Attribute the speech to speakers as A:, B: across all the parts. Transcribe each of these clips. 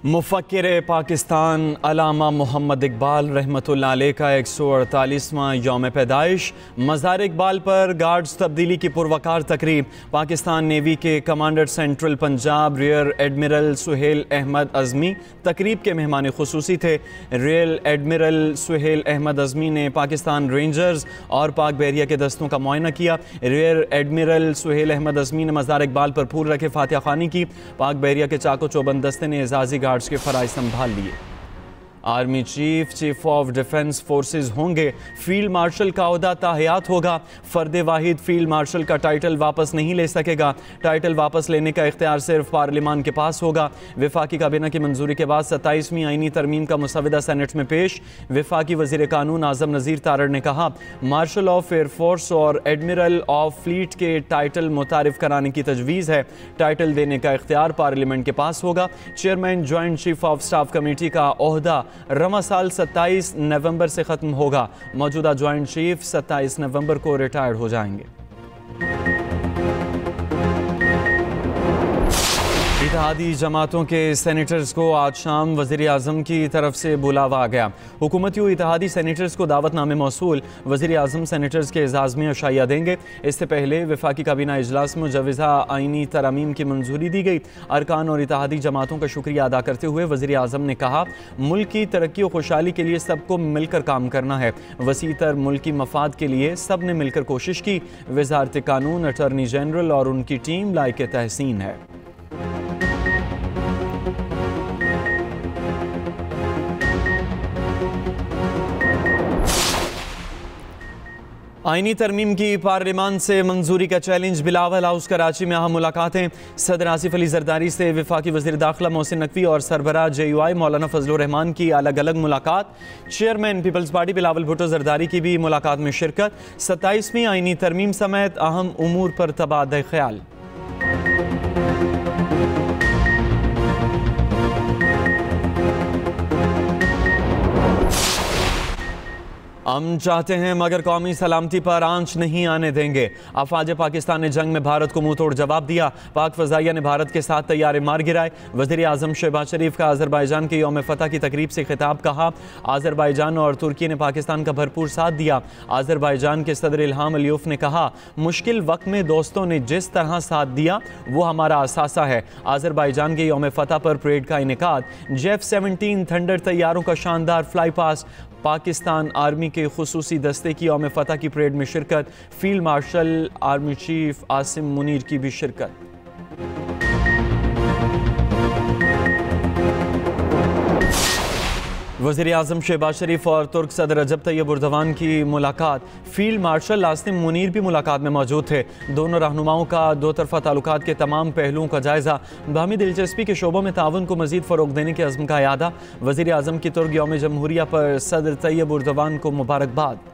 A: मुफ़क्किर पाकिस्तान अल्लामा मोहम्मद इकबाल रहमतुल्लाह अलैह का 148वां यौम पैदाइश। मज़ार इकबाल पर गार्ड्स तब्दीली की पुरवकार तकरीब। पाकिस्तान नेवी के commander central Punjab rear admiral Suhail Ahmed Azmi तकरीब के मेहमान खुसूसी थे। रियर एडमिरल सुहेल अहमद अज़मी ने पाकिस्तान रेंजर्स और पाक बहरिया के दस्तों का मुआयना किया। रियर एडमिरल सुहेल अहमद अज़मी ने मज़ार इकबाल पर फूल रखे फातिहा खानी की। पाक बहरिया के चाको चौबंद दस्ते ने एजाज़ी गार्ड्स के फराइज़ संभाल लिए। Army chief of defence forces होंगे। फील्ड मार्शल का ओहदा ताहयात होगा। फर्द वाहिद फील्ड मार्शल का टाइटल वापस नहीं ले सकेगा। टाइटल वापस लेने का इख्तियार सिर्फ पार्लिमान के पास होगा। वफाकी काबीना की मंजूरी के बाद 27वीं आईनी तरमीम का मुसवदा सेनेट में पेश। वफाकी वज़ीर कानून आज़म नज़ीर तारड़ ने कहा, मार्शल ऑफ एयरफोर्स और एडमिरल ऑफ फ्लीट के टाइटल मुतारिफ कराने की तजवीज़ है। टाइटल देने का इख्तियार पार्लियामेंट के पास होगा। Chairman joint chief of staff committee का ओहदा रवा साल 27 नवंबर से ख़त्म होगा। मौजूदा जॉइंट चीफ 27 नवंबर को रिटायर्ड हो जाएंगे। इत्तेहादी जमातों के सेनेटर्स को आज शाम वज़ीर आज़म की तरफ से बुलावा आ गया। हुकूमती व इत्तेहादी सेनेटर्स को दावतनामे मौसूल। वज़ीर आज़म सेनेटर्स के एजाज़ में अशाइया देंगे। इससे पहले वफाकी काबीना इजलास में मुजव्वज़ा आईनी तरामीम की मंजूरी दी गई। अरकान और इत्तेहादी जमातों का शुक्रिया अदा करते हुए वज़ीर आज़म ने कहा, मुल्क की तरक्की और खुशहाली के लिए सबको मिलकर काम करना है। वसीतर मुल्की मफाद के लिए सब ने मिलकर कोशिश की। वज़ारत कानून, अटॉर्नी जनरल और उनकी टीम लायक तहसीन है। आईनी तरमीम की पार्लियामान से मंजूरी का चैलेंज। बिलावल हाउस कराची में अहम मुलाकातें। सदर आसिफ अली जरदारी से वफाकी वज़ीर दाखिला मोहसिन नकवी और सरबराह JUI मौलाना फजलुर रहमान की अलग अलग मुलाकात। Chairman Peoples Party Bilawal Bhutto Zardari की भी मुलाकात में शिरकत। 27वीं आईनी तरमीम समेत अहम उमूर पर तबादला ख्याल। हम चाहते हैं मगर कौमी सलामती पर आंच नहीं आने देंगे। अफवाज पाकिस्तान ने जंग में भारत को मुंह तोड़ जवाब दिया। पाक फजाइया ने भारत के साथ तैयारे मार गिराए। वज़ीर आज़म शहबाज शरीफ का अज़रबाईजान के यौम फतह की तकरीब से खिताब। कहा, अज़रबाईजान और तुर्की ने पाकिस्तान का भरपूर साथ दिया। अज़रबाईजान के सदर इल्हाम अलियफ ने कहा, मुश्किल वक्त में दोस्तों ने जिस तरह साथ दिया वो हमारा असासा है। अज़रबाईजान के यौम फतह पर परेड का इनेकाद। J-17 थंडर तैयारों का शानदार फ्लाई पास। पाकिस्तान आर्मी के खुसूसी दस्ते की यौम फतह की परेड में शिरकत। Field marshal army chief Asim Munir की भी शिरकत। वज़ीर आज़म शहबाज शरीफ और तुर्क सदर रजब तैयब एर्दोगान की मुलाकात। फील्ड मार्शल आसिम मुनीर भी मुलाकात में मौजूद थे। दोनों रहनुमाओं का दो तरफ़ा ताल्लुकात के तमाम पहलुओं का जायज़ा। बाहमी दिलचस्पी के शोबों में ताउन को मज़ीद फ़रोग़ देने के अज़्म का यादा। वज़ीर आज़म की तुर्क यौम जमहूरिया पर सदर तैयब एर्दोगान को मुबारकबाद।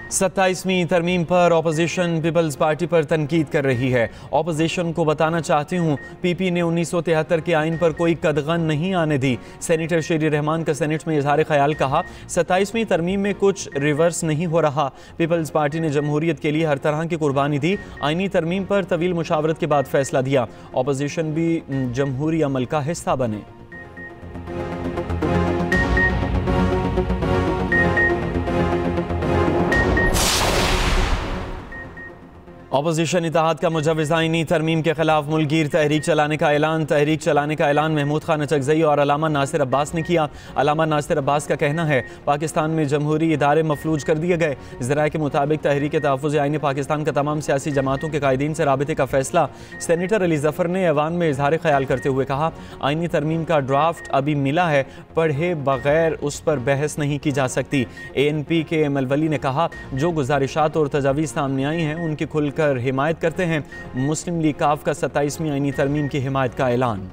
A: सत्ताईसवीं तरमीम पर अपोजिशन पीपल्स पार्टी पर तनकीद कर रही है। अपोजिशन को बताना चाहती हूँ, PP ने 1973 के आइन पर कोई कदगन नहीं आने दी। सेनेटर शेरी रहमान का सेनेट में इजहार ख्याल। कहा, 27वीं तरमीम में कुछ रिवर्स नहीं हो रहा। पीपल्स पार्टी ने जमहूरियत के लिए हर तरह की कुर्बानी दी। आइनी तरमीम पर तवील मुशावरत के बाद फैसला दिया। अपोजिशन भी जमहूरी अमल का हिस्सा बने। अपोजिशन इत्तेहाद का मुजव्वज़ा आईनी तरमीम के खिलाफ मुल्कगीर तहरीक चलाने का ऐलान। तहरीक चलाने का ऐलान महमूद खान अचकज़ई और अल्लामा नासिर अब्बास ने किया। अल्लामा नासिर अब्बास का कहना है, पाकिस्तान में जमहूरी इदारे मफलूज कर दिए गए। ज़राए के मुताबिक तहरीक तहफ़्फ़ुज़ आईन पाकिस्तान का तमाम सियासी जमातों के कायदीन से राबिते का फैसला। सेनेटर अली ज़फ़र ने ऐवान में इजहार ख्याल करते हुए कहा, आईनी तरमीम का ड्राफ्ट अभी मिला है, पढ़े बगैर उस पर बहस नहीं की जा सकती। ANP के मलवली ने कहा, जो गुजारिशात और तजावीज़ सामने आई हैं उनकी खुलकर हिमायत करते हैं। मुस्लिम लीग काफ का 27वीं आईनी तरमीम की हिमायत का ऐलान।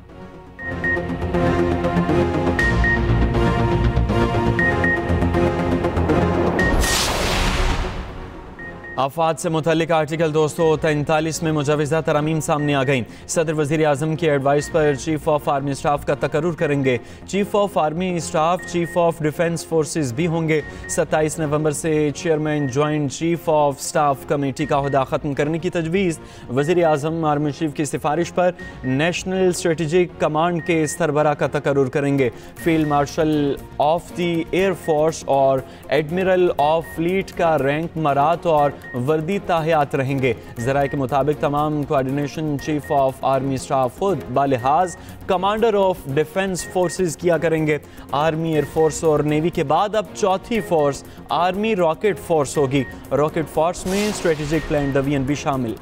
A: आफात से मुतल्लिक आर्टिकल 243 में मुजवज़ा तरमीम सामने आ गई। सदर वज़ीर आज़म की एडवाइस पर चीफ ऑफ आर्मी स्टाफ का तकर्रुर करेंगे। Chief of army staff chief of defence forces भी होंगे। 27 नवंबर से chairman joint chief of staff committee का ओहदा ख़त्म करने की तजवीज़। वज़ीर आज़म आर्मी चीफ की सिफारिश पर नेशनल स्ट्रेटजिक कमांड के सरबराह का तकर्रुर करेंगे। Field marshal of the air force और एडमिरल ऑफ फ्लीट का रैंक मरात और वर्दी ताहियात रहेंगे। ज़राए के मुताबिक तमाम coordination chief of army staff खुद बालिहाज कमांडर ऑफ डिफेंस फोर्सेस किया करेंगे। आर्मी, एयरफोर्स और नेवी के बाद अब चौथी फोर्स आर्मी रॉकेट फोर्स होगी। रॉकेट फोर्स में स्ट्रेटेजिक प्लान डिवीजन भी शामिल।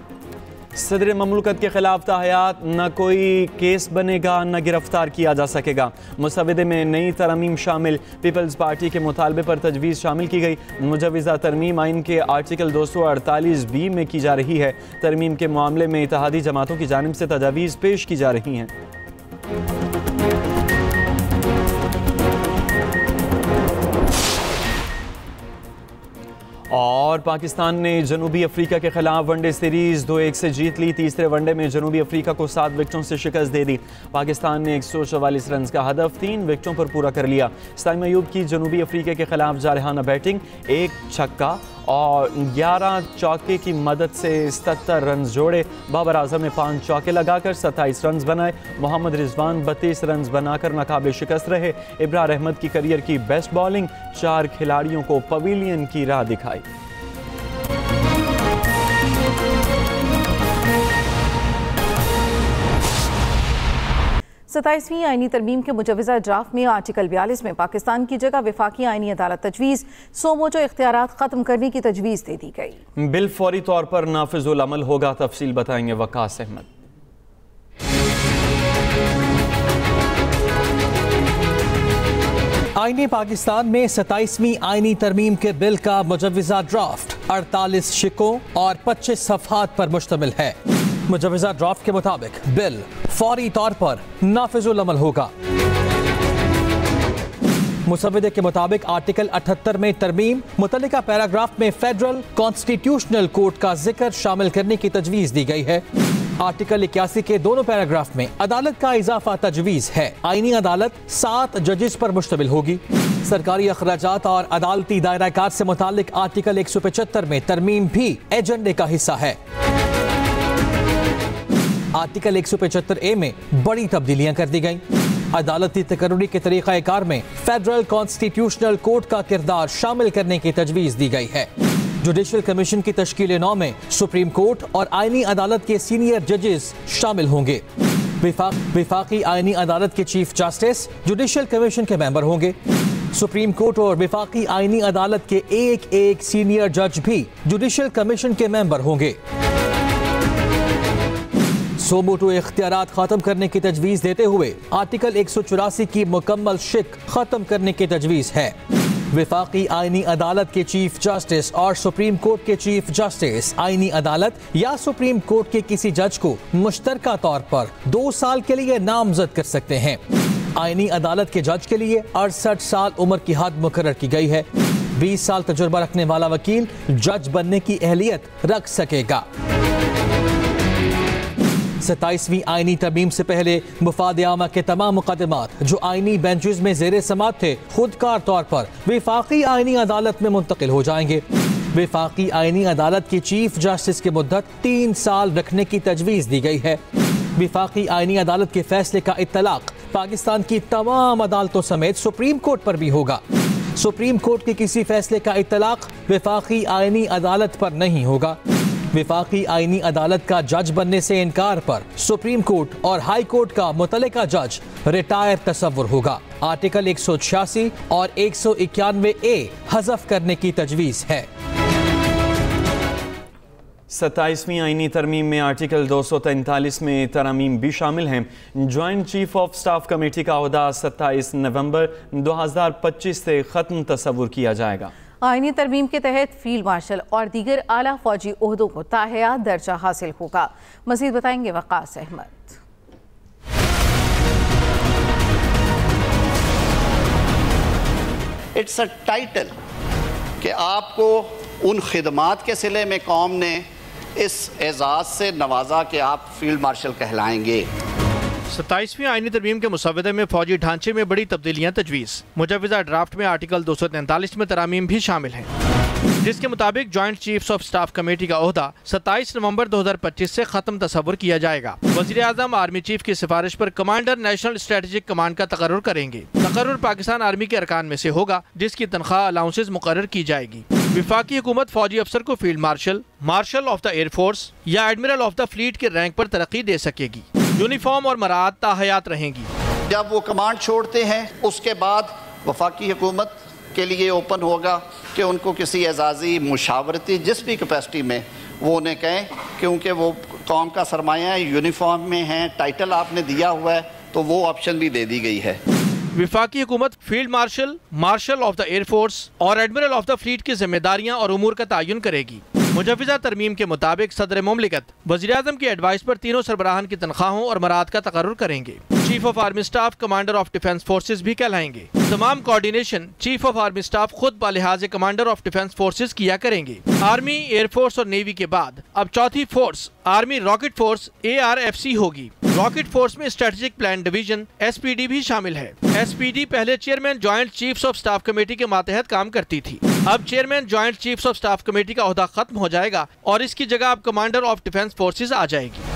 A: सदर ममलकत के खिलाफ ताहयात, न कोई केस बनेगा न गिरफ्तार किया जा सकेगा। मुसवदे में नई तरमीम शामिल। पीपल्स पार्टी के मुतालबे पर तजवीज़ शामिल की गई। मुजवज़ा तरमीम आइन के आर्टिकल 248B में की जा रही है। तरमीम के मामले में इत्तेहादी जमातों की जानिब से तजावीज़ पेश की जा रही हैं। और पाकिस्तान ने जनूबी अफ्रीका के खिलाफ वनडे सीरीज़ 2-1 से जीत ली। तीसरे वनडे में जनूबी अफ्रीका को 7 विकेटों से शिकस्त दे दी। पाकिस्तान ने 144 रन का हदफ 3 विकेटों पर पूरा कर लिया। साइम अयूब की जनूबी अफ्रीका के खिलाफ जारहाना बैटिंग, 1 छक्का और 11 चौके की मदद से 77 रन जोड़े। बाबर आजम ने 5 चौके लगाकर 27 रन बनाए। मोहम्मद रिजवान 32 रन बनाकर नाकाबिल शिकस्त रहे। इब्रार अहमद की करियर की बेस्ट बॉलिंग, 4 खिलाड़ियों को पवेलियन की राह दिखाई।
B: 27वीं आईनी तरमीम के मुजवज़ा ड्राफ्ट में आर्टिकल 42 में पाकिस्तान की जगह वफाकी आईनी अदालत तजवीज़ सोमोजो इख्तियारात ख़त्म करने की तजवीज़ दे दी गई।
A: बिल फौरी तौर पर नाफिजुल अमल होगा। तफसील बताएंगे वकास अहमद।
C: आईनी पाकिस्तान में 27वीं आईनी तरमीम के बिल का मुजवज़ा ड्राफ्ट 48 शिकों और 25 सफ़हात पर मुश्तमिल है। मुजवज़ा ड्राफ्ट के मुताबिक बिल फौरी तौर पर नाफिजुल अमल होगा। मुसवदे के मुताबिक आर्टिकल 78 में तरमीम, मुतल्लिका पैराग्राफ में फेडरल कॉन्स्टिट्यूशनल कोर्ट का जिक्र शामिल करने की तजवीज़ दी गई है। आर्टिकल 81 के दोनों पैराग्राफ में अदालत का इजाफा तजवीज़ है। आईनी अदालत 7 जजेस पर मुश्तमिल होगी। सरकारी अखराजात और अदालती दायरा कार से मुतालिक आर्टिकल 175 में तरमीम भी एजेंडे का हिस्सा है। आर्टिकल 175A में बड़ी तब्दीलियां कर दी गईं। अदालती तकर्रुरी के तरीक़ा कार में फेडरल कॉन्स्टिट्यूशनल कोर्ट का किरदार शामिल करने की तजवीज़ दी गई है। जुडिशल कमीशन की तश्कील 9 में सुप्रीम कोर्ट और आईनी अदालत के सीनियर जजेस शामिल होंगे। विफाकी आईनी अदालत के चीफ जस्टिस जुडिशल कमीशन के मेंबर होंगे। सुप्रीम कोर्ट और विफाकी आईनी अदालत के एक सीनियर जज भी जुडिशल कमीशन के मेंबर होंगे। सोमोटो इख्तियारात खत्म करने की तजवीज़ देते हुए आर्टिकल 184 की मुकम्मल शिक खत्म करने की तजवीज़ है। विफाकी आईनी अदालत के चीफ जस्टिस और सुप्रीम कोर्ट के चीफ जस्टिस आईनी अदालत या सुप्रीम कोर्ट के किसी जज को मुश्तरका तौर पर 2 साल के लिए नामजद कर सकते हैं। आईनी अदालत के जज के लिए 68 साल उम्र की हद मुकर्रर की गई है। 20 साल तजुर्बा रखने वाला वकील जज बनने की अहलियत रख सकेगा। 27वीं आईनी तरमीम से पहले मुफाद आमा के तमाम मुकदमात जो आईनी बेंचेस में ज़ेरे समात थे खुदकार तौर पर विफाकी आईनी अदालत में मुंतकिल हो जाएंगे। विफाकी आईनी अदालत की चीफ जस्टिस की मुद्दत 3 साल रखने की तजवीज़ दी गई है। विफाकी आईनी अदालत के फैसले का इत्तलाक पाकिस्तान की तमाम अदालतों समेत सुप्रीम कोर्ट पर भी होगा। सुप्रीम कोर्ट के किसी फैसले का इत्तलाक विफाकी आईनी अदालत पर नहीं होगा। विफाकी आईनी अदालत का जज बनने से इनकार पर सुप्रीम कोर्ट और हाई कोर्ट का मुतल्लिका जज रिटायर तसव्वुर होगा। आर्टिकल 186 और 191A हज़फ करने की तजवीज़ है।
A: 27वीं आईनी तरमीम में आर्टिकल 243 में तरमीम भी शामिल हैं। Joint chief of staff committee का ओहदा 27 नवंबर 2025 से ख़त्म तस्वुर किया जाएगा।
B: आईनी तरमीम के तहत फील्ड मार्शल और दीगर आला फौजी ओहदों को ताहयात दर्जा हासिल होगा। मज़ीद बताएंगे Waqas Ahmad.
D: It's a title कि आपको उन खिदमात के सिले में कौम ने इस एजाज़ से नवाजा कि आप फील्ड मार्शल कहलाएंगे।
E: 27वीं आईनी तरमीम के मुसव्वदे में फौजी ढांचे में बड़ी तब्दीलियाँ तजवीज़। मुजव्विज़ा ड्राफ्ट में आर्टिकल 243 में तरामीम भी शामिल हैं, जिसके मुताबिक joint chiefs of staff committee का ओहदा 27 नवंबर 2025 से खत्म तस्वुर किया जाएगा। वज़ीर आज़म आर्मी चीफ की सिफारिश पर कमांडर नेशनल स्ट्रेटेजिक कमांड का तकर्रुर करेंगे। तकर्रुर पाकिस्तान आर्मी के अरकान में से होगा, जिसकी तनख्वाह अलाउंसेस मुकर्रर की जाएगी। विफाकी हुकूमत फौजी अफसर को field marshal, marshal of the air force या एडमिरल ऑफ द फ्लीट के रैंक पर तरक्की दे सकेगी। यूनिफॉर्म और मराद ताहयात रहेंगी।
D: जब वो कमांड छोड़ते हैं उसके बाद वफाकी हुकूमत के लिए ओपन होगा कि उनको किसी एजाज़ी मुशावरती जिस भी कैपेसिटी में वो उन्हें कहें, क्योंकि वो कौम का सरमाया है, यूनिफॉर्म में हैं, टाइटल आपने दिया हुआ है, तो वो ऑप्शन भी दे दी गई है।
E: विफाकी हुकूमत field marshal, marshal of the air force और एडमिरल ऑफ द फ्लीट की जिम्मेदारियां और उमूर का तयन करेगी। मुजव्विज़ा तरमीम के मुताबिक सदर मुमलिकत वज़ीर आज़म की एडवाइस पर तीनों सरबराहान की तनख्वाहों और मराद का तकर्रुर करेंगे। Chief of army staff commander of defence forces भी कहलाएंगे। तमाम coordination chief of army staff खुद बालिहाज कमांडर ऑफ डिफेंस फोर्सेज किया करेंगे। आर्मी, एयरफोर्स और नेवी के बाद अब चौथी force army rocket force ARFC होगी। रॉकेट फोर्स में स्ट्रेटेजिक प्लान डिवीजन SPD भी शामिल है। SPD पहले chairman joint chiefs of staff committee के मातहत काम करती थी। अब chairman joint chiefs of staff committee का ओहदा खत्म हो जाएगा और इसकी जगह अब कमांडर ऑफ डिफेंस फोर्सेज आ जाएगी।